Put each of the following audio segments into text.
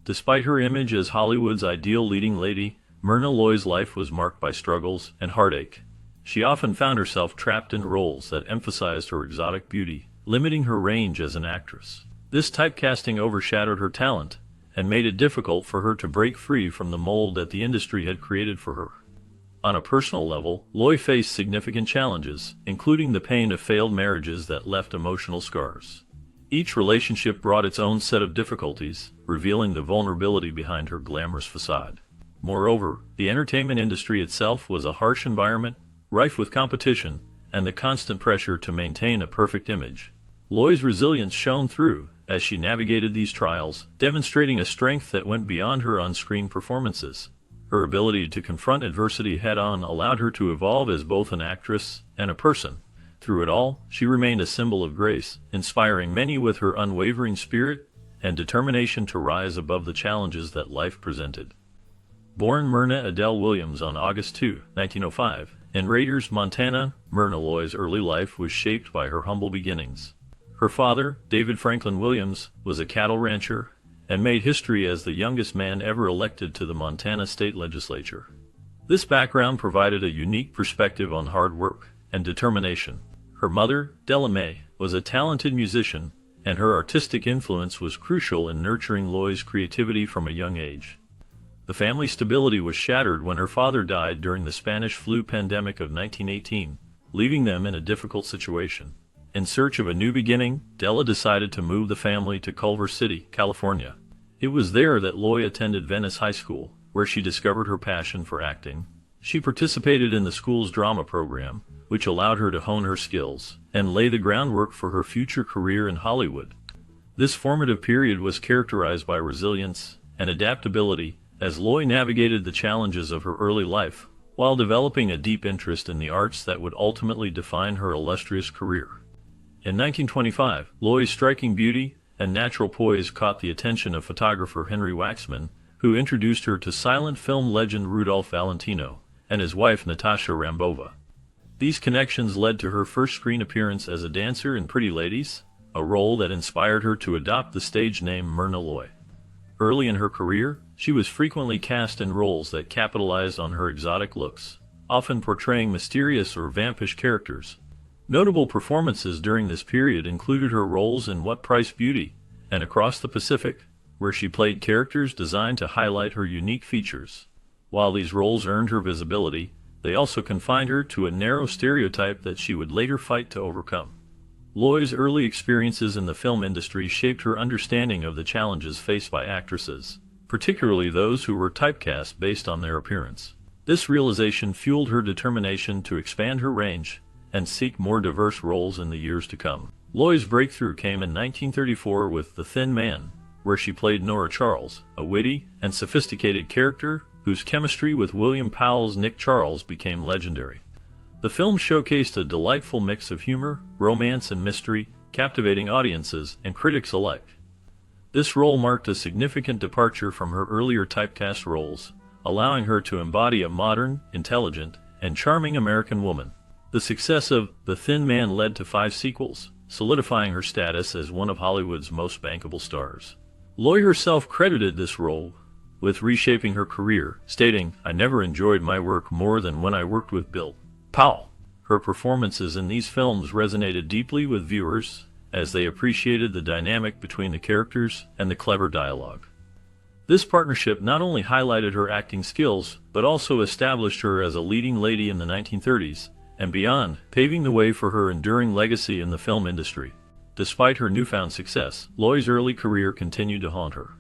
Despite her image as Hollywood's ideal leading lady, Myrna Loy's life was marked by struggles and heartache. She often found herself trapped in roles that emphasized her exotic beauty, limiting her range as an actress. This typecasting overshadowed her talent and made it difficult for her to break free from the mold that the industry had created for her. On a personal level, Loy faced significant challenges, including the pain of failed marriages that left emotional scars. Each relationship brought its own set of difficulties, revealing the vulnerability behind her glamorous facade. Moreover, the entertainment industry itself was a harsh environment, rife with competition and the constant pressure to maintain a perfect image. Loy's resilience shone through as she navigated these trials, demonstrating a strength that went beyond her on-screen performances. Her ability to confront adversity head-on allowed her to evolve as both an actress and a person. Through it all, she remained a symbol of grace, inspiring many with her unwavering spirit and determination to rise above the challenges that life presented. Born Myrna Adele Williams on August 2, 1905, in Raiders, Montana, Myrna Loy's early life was shaped by her humble beginnings. Her father, David Franklin Williams, was a cattle rancher and made history as the youngest man ever elected to the Montana state legislature. This background provided a unique perspective on hard work and determination. Her mother, Della Mae, was a talented musician, and her artistic influence was crucial in nurturing Loy's creativity from a young age. The family stability was shattered when her father died during the Spanish flu pandemic of 1918, leaving them in a difficult situation. In search of a new beginning, Della decided to move the family to Culver City, California. It was there that Loy attended Venice High School, where she discovered her passion for acting. She participated in the school's drama program, which allowed her to hone her skills and lay the groundwork for her future career in Hollywood. This formative period was characterized by resilience and adaptability as Loy navigated the challenges of her early life, while developing a deep interest in the arts that would ultimately define her illustrious career. In 1925, Loy's striking beauty and natural poise caught the attention of photographer Henry Waxman, who introduced her to silent film legend Rudolph Valentino and his wife Natasha Rambova. These connections led to her first screen appearance as a dancer in Pretty Ladies, a role that inspired her to adopt the stage name Myrna Loy. Early in her career, she was frequently cast in roles that capitalized on her exotic looks, often portraying mysterious or vampish characters. Notable performances during this period included her roles in What Price Beauty and Across the Pacific, where she played characters designed to highlight her unique features. While these roles earned her visibility, they also confined her to a narrow stereotype that she would later fight to overcome. Loy's early experiences in the film industry shaped her understanding of the challenges faced by actresses, particularly those who were typecast based on their appearance. This realization fueled her determination to expand her range and seek more diverse roles in the years to come. Loy's breakthrough came in 1934 with The Thin Man, where she played Nora Charles, a witty and sophisticated character whose chemistry with William Powell's Nick Charles became legendary. The film showcased a delightful mix of humor, romance, and mystery, captivating audiences and critics alike. This role marked a significant departure from her earlier typecast roles, allowing her to embody a modern, intelligent, and charming American woman. The success of The Thin Man led to 5 sequels, solidifying her status as one of Hollywood's most bankable stars. Loy herself credited this role with reshaping her career, stating, "I never enjoyed my work more than when I worked with Bill Powell." Her performances in these films resonated deeply with viewers, as they appreciated the dynamic between the characters and the clever dialogue. This partnership not only highlighted her acting skills, but also established her as a leading lady in the 1930s and beyond, paving the way for her enduring legacy in the film industry. Despite her newfound success, Loy's early career continued to haunt her.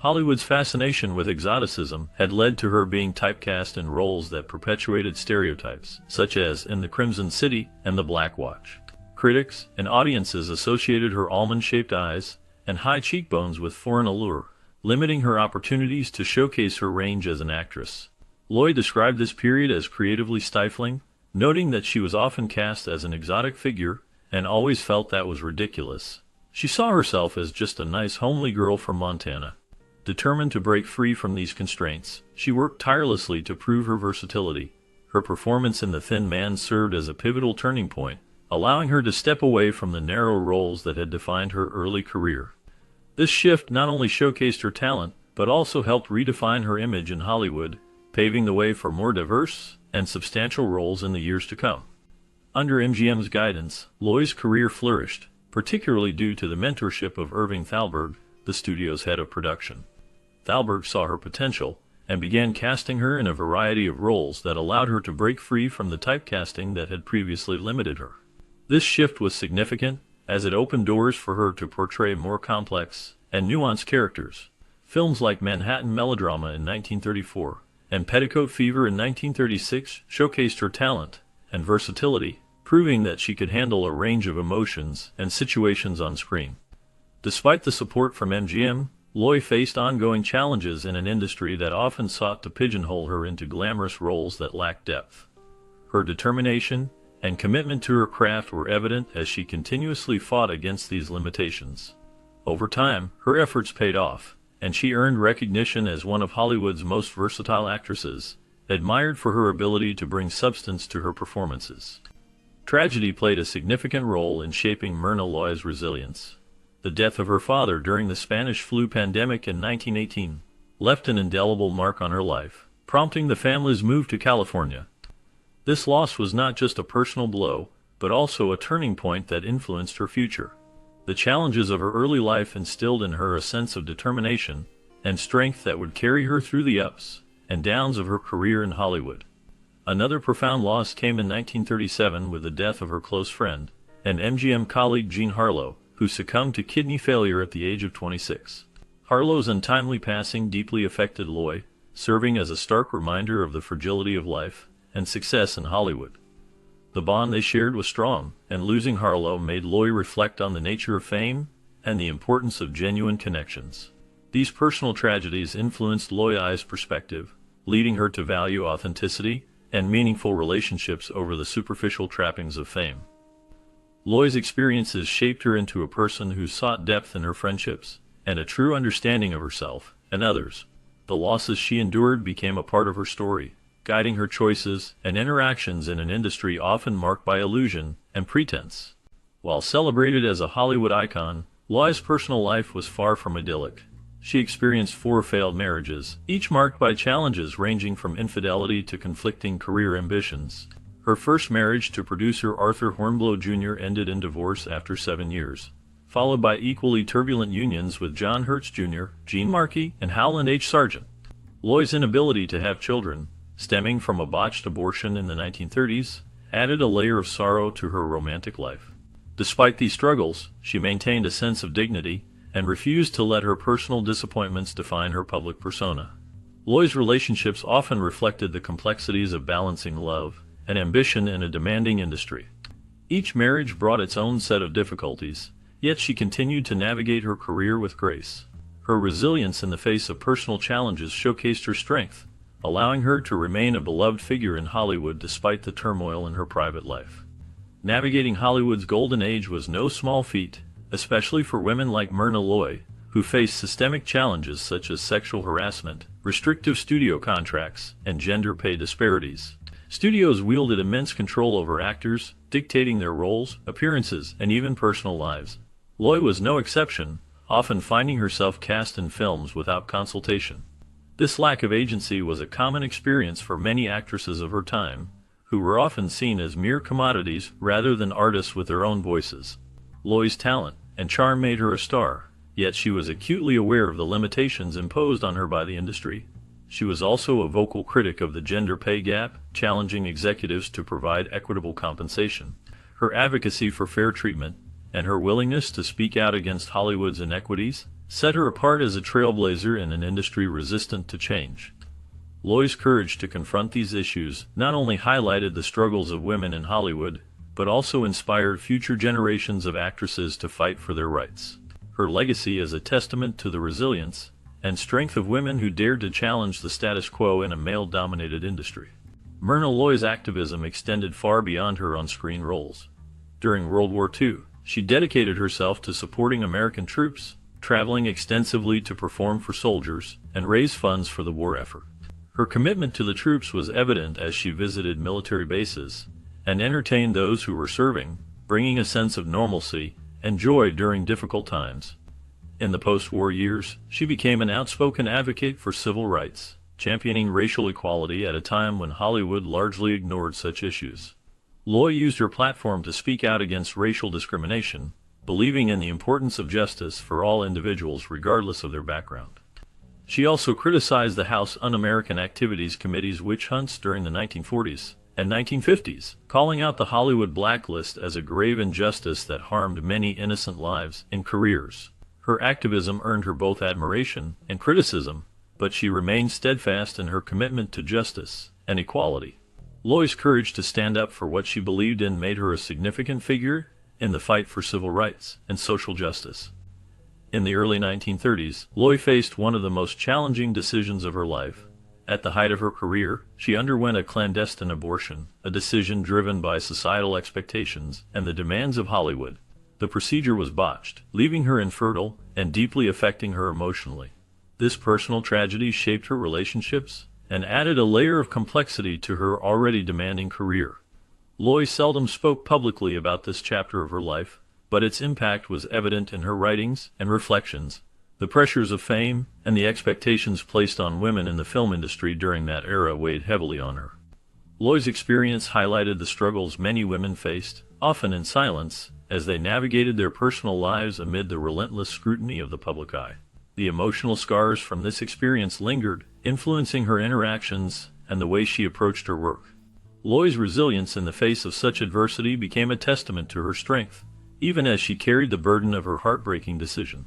Hollywood's fascination with exoticism had led to her being typecast in roles that perpetuated stereotypes, such as in The Crimson City and The Black Watch. Critics and audiences associated her almond-shaped eyes and high cheekbones with foreign allure, limiting her opportunities to showcase her range as an actress. Loy described this period as creatively stifling, noting that she was often cast as an exotic figure and always felt that was ridiculous. She saw herself as just a nice, homely girl from Montana. Determined to break free from these constraints, she worked tirelessly to prove her versatility. Her performance in The Thin Man served as a pivotal turning point, allowing her to step away from the narrow roles that had defined her early career. This shift not only showcased her talent, but also helped redefine her image in Hollywood, paving the way for more diverse and substantial roles in the years to come. Under MGM's guidance, Loy's career flourished, particularly due to the mentorship of Irving Thalberg, the studio's head of production. Thalberg saw her potential and began casting her in a variety of roles that allowed her to break free from the typecasting that had previously limited her. This shift was significant, as it opened doors for her to portray more complex and nuanced characters. Films like Manhattan Melodrama in 1934 and Petticoat Fever in 1936 showcased her talent and versatility, proving that she could handle a range of emotions and situations on screen. Despite the support from MGM, Loy faced ongoing challenges in an industry that often sought to pigeonhole her into glamorous roles that lacked depth. Her determination and commitment to her craft were evident as she continuously fought against these limitations. Over time, her efforts paid off, and she earned recognition as one of Hollywood's most versatile actresses, admired for her ability to bring substance to her performances. Tragedy played a significant role in shaping Myrna Loy's resilience. The death of her father during the Spanish flu pandemic in 1918 left an indelible mark on her life, prompting the family's move to California. This loss was not just a personal blow, but also a turning point that influenced her future. The challenges of her early life instilled in her a sense of determination and strength that would carry her through the ups and downs of her career in Hollywood. Another profound loss came in 1937 with the death of her close friend and MGM colleague Jean Harlow, who succumbed to kidney failure at the age of 26. Harlow's untimely passing deeply affected Loy, serving as a stark reminder of the fragility of life and success in Hollywood. The bond they shared was strong, and losing Harlow made Loy reflect on the nature of fame and the importance of genuine connections. These personal tragedies influenced Loy's perspective, leading her to value authenticity and meaningful relationships over the superficial trappings of fame. Loy's experiences shaped her into a person who sought depth in her friendships and a true understanding of herself and others. The losses she endured became a part of her story, guiding her choices and interactions in an industry often marked by illusion and pretense. While celebrated as a Hollywood icon, Loy's personal life was far from idyllic. She experienced 4 failed marriages, each marked by challenges ranging from infidelity to conflicting career ambitions. Her first marriage to producer Arthur Hornblow Jr. ended in divorce after 7 years, followed by equally turbulent unions with John Hurts Jr., Gene Markey, and Howland H. Sargent. Loy's inability to have children, stemming from a botched abortion in the 1930s, added a layer of sorrow to her romantic life. Despite these struggles, she maintained a sense of dignity and refused to let her personal disappointments define her public persona. Loy's relationships often reflected the complexities of balancing love and ambition in a demanding industry. Each marriage brought its own set of difficulties, yet she continued to navigate her career with grace. Her resilience in the face of personal challenges showcased her strength, allowing her to remain a beloved figure in Hollywood despite the turmoil in her private life. Navigating Hollywood's golden age was no small feat, especially for women like Myrna Loy, who faced systemic challenges such as sexual harassment, restrictive studio contracts, and gender pay disparities. Studios wielded immense control over actors, dictating their roles, appearances, and even personal lives. Loy was no exception, often finding herself cast in films without consultation. This lack of agency was a common experience for many actresses of her time, who were often seen as mere commodities rather than artists with their own voices. Loy's talent and charm made her a star, yet she was acutely aware of the limitations imposed on her by the industry. She was also a vocal critic of the gender pay gap, challenging executives to provide equitable compensation. Her advocacy for fair treatment and her willingness to speak out against Hollywood's inequities set her apart as a trailblazer in an industry resistant to change. Loy's courage to confront these issues not only highlighted the struggles of women in Hollywood, but also inspired future generations of actresses to fight for their rights. Her legacy is a testament to the resilience and strength of women who dared to challenge the status quo in a male-dominated industry. Myrna Loy's activism extended far beyond her on-screen roles. During World War II, she dedicated herself to supporting American troops, traveling extensively to perform for soldiers and raise funds for the war effort. Her commitment to the troops was evident as she visited military bases and entertained those who were serving, bringing a sense of normalcy and joy during difficult times. In the post-war years, she became an outspoken advocate for civil rights, championing racial equality at a time when Hollywood largely ignored such issues. Loy used her platform to speak out against racial discrimination, believing in the importance of justice for all individuals regardless of their background. She also criticized the House Un-American Activities Committee's witch hunts during the 1940s and 1950s, calling out the Hollywood blacklist as a grave injustice that harmed many innocent lives and careers. Her activism earned her both admiration and criticism, but she remained steadfast in her commitment to justice and equality. Loy's courage to stand up for what she believed in made her a significant figure in the fight for civil rights and social justice. In the early 1930s, Loy faced one of the most challenging decisions of her life. At the height of her career, she underwent a clandestine abortion, a decision driven by societal expectations and the demands of Hollywood. The procedure was botched, leaving her infertile and deeply affecting her emotionally. This personal tragedy shaped her relationships and added a layer of complexity to her already demanding career. Loy seldom spoke publicly about this chapter of her life, but its impact was evident in her writings and reflections. The pressures of fame and the expectations placed on women in the film industry during that era weighed heavily on her. Loy's experience highlighted the struggles many women faced, often in silence, as they navigated their personal lives amid the relentless scrutiny of the public eye. The emotional scars from this experience lingered, influencing her interactions and the way she approached her work. Loy's resilience in the face of such adversity became a testament to her strength, even as she carried the burden of her heartbreaking decision.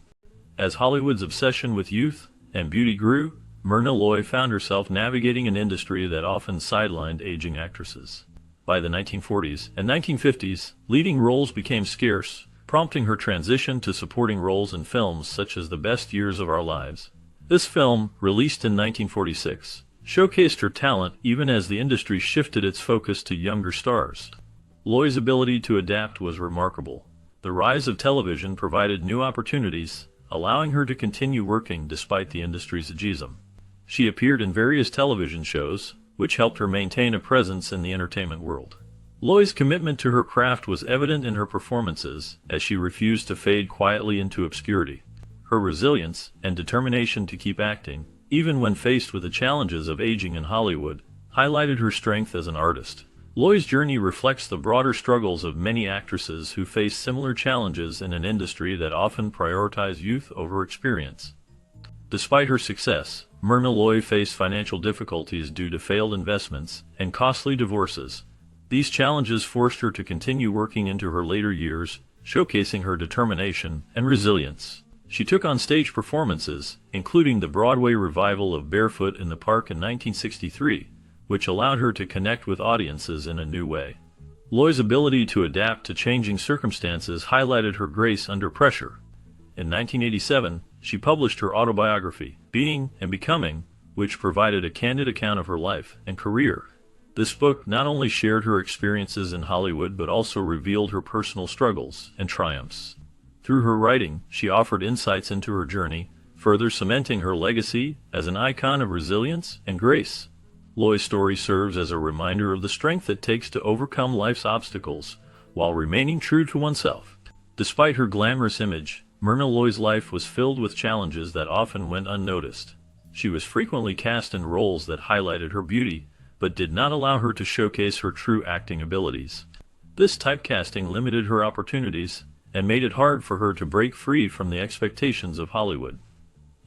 As Hollywood's obsession with youth and beauty grew, Myrna Loy found herself navigating an industry that often sidelined aging actresses. By the 1940s and 1950s, leading roles became scarce, prompting her transition to supporting roles in films such as The Best Years of Our Lives. This film, released in 1946, showcased her talent even as the industry shifted its focus to younger stars. Loy's ability to adapt was remarkable. The rise of television provided new opportunities, allowing her to continue working despite the industry's ageism. She appeared in various television shows, which helped her maintain a presence in the entertainment world. Loy's commitment to her craft was evident in her performances, as she refused to fade quietly into obscurity. Her resilience and determination to keep acting, even when faced with the challenges of aging in Hollywood, highlighted her strength as an artist. Loy's journey reflects the broader struggles of many actresses who face similar challenges in an industry that often prioritizes youth over experience. Despite her success, Myrna Loy faced financial difficulties due to failed investments and costly divorces. These challenges forced her to continue working into her later years, showcasing her determination and resilience. She took on stage performances, including the Broadway revival of Barefoot in the Park in 1963, which allowed her to connect with audiences in a new way. Loy's ability to adapt to changing circumstances highlighted her grace under pressure. In 1987, she published her autobiography, Being and Becoming, which provided a candid account of her life and career. This book not only shared her experiences in Hollywood but also revealed her personal struggles and triumphs. Through her writing, she offered insights into her journey, further cementing her legacy as an icon of resilience and grace. Loy's story serves as a reminder of the strength it takes to overcome life's obstacles while remaining true to oneself. Despite her glamorous image, Myrna Loy's life was filled with challenges that often went unnoticed. She was frequently cast in roles that highlighted her beauty, but did not allow her to showcase her true acting abilities. This typecasting limited her opportunities and made it hard for her to break free from the expectations of Hollywood.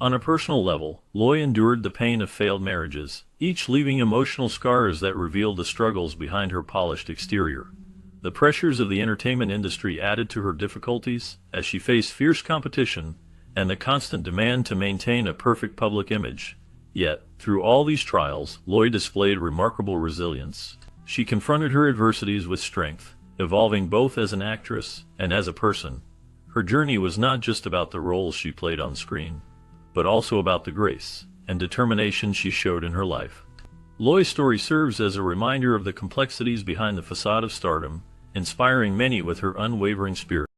On a personal level, Loy endured the pain of failed marriages, each leaving emotional scars that revealed the struggles behind her polished exterior. The pressures of the entertainment industry added to her difficulties as she faced fierce competition and the constant demand to maintain a perfect public image. Yet, through all these trials, Loy displayed remarkable resilience. She confronted her adversities with strength, evolving both as an actress and as a person. Her journey was not just about the roles she played on screen, but also about the grace and determination she showed in her life. Loy's story serves as a reminder of the complexities behind the facade of stardom, inspiring many with her unwavering spirit.